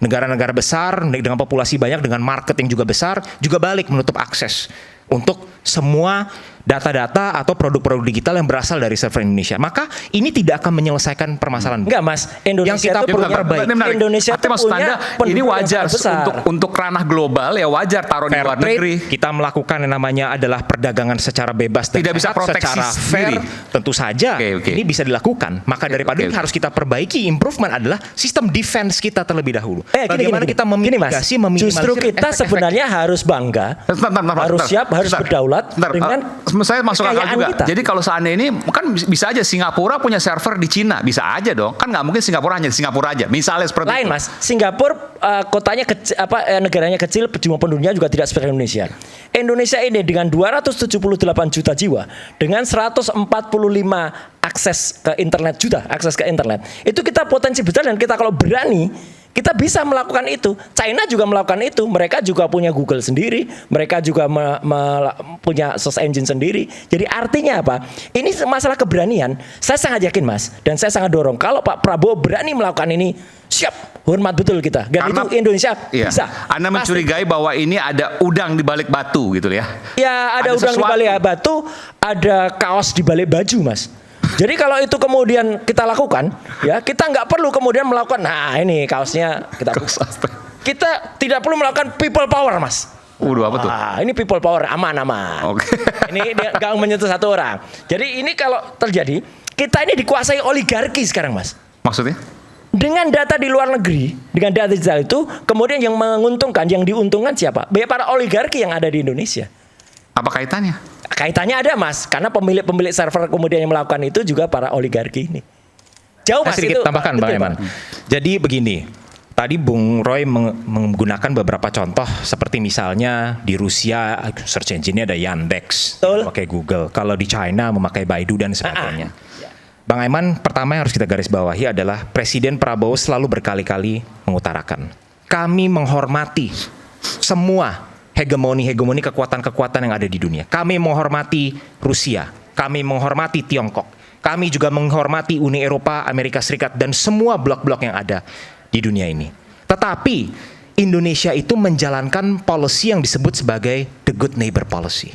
negara-negara besar dengan populasi banyak, dengan market yang juga besar, juga balik menutup akses untuk semua data-data atau produk-produk digital yang berasal dari server Indonesia. Maka ini tidak akan menyelesaikan permasalahan. Enggak Mas, Indonesia yang kita itu perlu punya perbaiki. Indonesia itu punya ini wajar untuk ranah global ya, wajar taruh di luar negeri. Kita melakukan yang namanya adalah perdagangan secara bebas dan tidak bisa proteksi secara fair. Tentu saja ini bisa dilakukan. Maka daripada ini harus kita perbaiki. Improvement adalah sistem defense kita terlebih dahulu. Bagaimana kita memitigasi, meminimalisir justru kita sebenarnya harus bangga, harus siap, harus berdaulat dengan saya masuk akal juga. kita. Jadi kalau seandainya ini kan bisa aja Singapura punya server di Cina, bisa aja dong. Kan nggak mungkin Singapura hanya di Singapura aja. Misalnya seperti lain itu. Mas, Singapura kotanya kecil, negaranya kecil, jumlah penduduknya juga tidak seperti Indonesia. Indonesia ini dengan 278 juta jiwa, dengan 145 akses ke internet, itu kita potensi besar, dan kita kalau berani, kita bisa melakukan itu. China juga melakukan itu. Mereka juga punya Google sendiri. Mereka juga punya search engine sendiri. Jadi artinya apa? Ini masalah keberanian. Saya sangat yakin Mas, dan saya sangat dorong kalau Pak Prabowo berani melakukan ini, siap, hormat betul kita. Dan karena itu Indonesia bisa. Anda mencurigai bahwa ini ada udang di balik batu gitu ya? Ya, ada udang di balik batu, ada kaos di balik baju Mas. Jadi kalau itu kemudian kita lakukan, ya kita nggak perlu kemudian melakukan, nah ini kaosnya kita tidak perlu melakukan people power Mas. Apa tuh? Ini people power, aman. Ini nggak menyentuh satu orang. Jadi ini kalau terjadi, kita ini dikuasai oligarki sekarang Mas. Maksudnya? Dengan data di luar negeri, dengan data digital itu, kemudian yang menguntungkan, yang diuntungkan siapa? Para oligarki yang ada di Indonesia. Apa kaitannya? Kaitannya ada Mas, karena pemilik server kemudian yang melakukan itu juga para oligarki ini. Jauh Mas, sedikit itu tambahkan Bang Eman. Jadi begini, tadi Bung Roy menggunakan beberapa contoh seperti misalnya di Rusia search engine-nya ada Yandex, memakai Google. Kalau di China memakai Baidu dan sebagainya. Bang Eman, pertama yang harus kita garis bawahi adalah Presiden Prabowo selalu berkali-kali mengutarakan, kami menghormati semua hegemoni kekuatan-kekuatan yang ada di dunia. Kami menghormati Rusia, kami menghormati Tiongkok, kami juga menghormati Uni Eropa, Amerika Serikat, dan semua blok-blok yang ada di dunia ini. Tetapi Indonesia itu menjalankan policy yang disebut sebagai the good neighbor policy.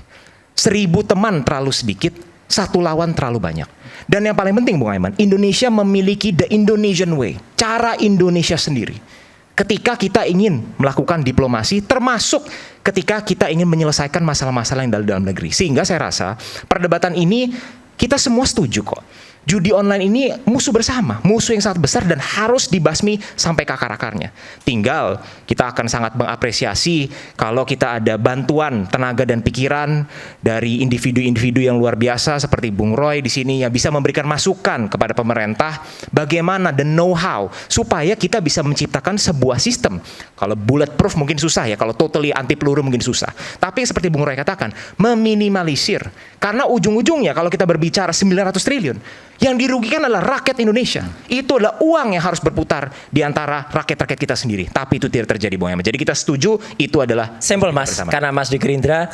1000 teman terlalu sedikit, 1 lawan terlalu banyak. Dan yang paling penting Bung Aiman, Indonesia memiliki the Indonesian way, cara Indonesia sendiri. Ketika kita ingin melakukan diplomasi, termasuk ketika kita ingin menyelesaikan masalah-masalah yang dalam negeri. Sehingga saya rasa perdebatan ini kita semua setuju kok. Judi online ini musuh bersama, musuh yang sangat besar dan harus dibasmi sampai ke akar-akarnya. Tinggal kita akan sangat mengapresiasi kalau kita ada bantuan tenaga dan pikiran dari individu-individu yang luar biasa seperti Bung Roy di sini yang bisa memberikan masukan kepada pemerintah bagaimana the know-how supaya kita bisa menciptakan sebuah sistem. Kalau bulletproof mungkin susah ya, kalau totally anti peluru mungkin susah. Tapi seperti Bung Roy katakan, meminimalisir. Karena ujung-ujungnya kalau kita berbicara 900 triliun, yang dirugikan adalah rakyat Indonesia. Itu adalah uang yang harus berputar di antara rakyat-rakyat kita sendiri. Tapi itu tidak terjadi, Bung Eman. Jadi kita setuju itu adalah simple Mas, bersama. Karena Mas di Gerindra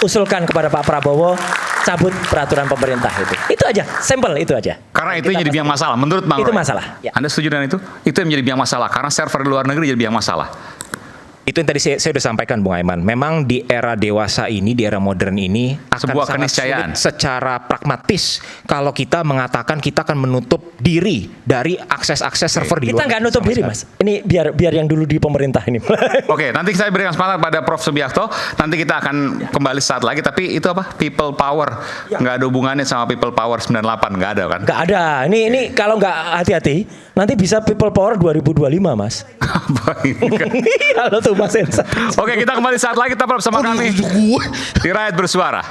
usulkan kepada Pak Prabowo cabut peraturan pemerintah itu. Itu aja, simple itu aja. Karena itu yang jadi biang masalah menurut Bang Itu Roy. Masalah. Ya. Anda setuju dengan itu? Itu yang menjadi biang masalah karena server di luar negeri jadi biang masalah. Itu yang tadi saya sudah sampaikan Bung Aiman. Memang di era dewasa ini, di era modern ini akan sebuah sangat keniscayaan sulit secara pragmatis kalau kita mengatakan kita akan menutup diri dari akses-akses server di luar. Kita nggak nutup diri Mas. Ini biar yang dulu di pemerintah ini. Oke, nanti saya berikan kesempatan pada Prof Subiakto. Nanti kita akan kembali saat lagi. Tapi itu apa? People power. Nggak ada hubungannya sama people power 98. Nggak ada kan? Nggak ada. Ini kalau nggak hati-hati, nanti bisa people power 2025 Mas. Kalau tuh Mas Ensa. Oke, kita kembali saat lagi tetap bersama kami di Rakyat Bersuara.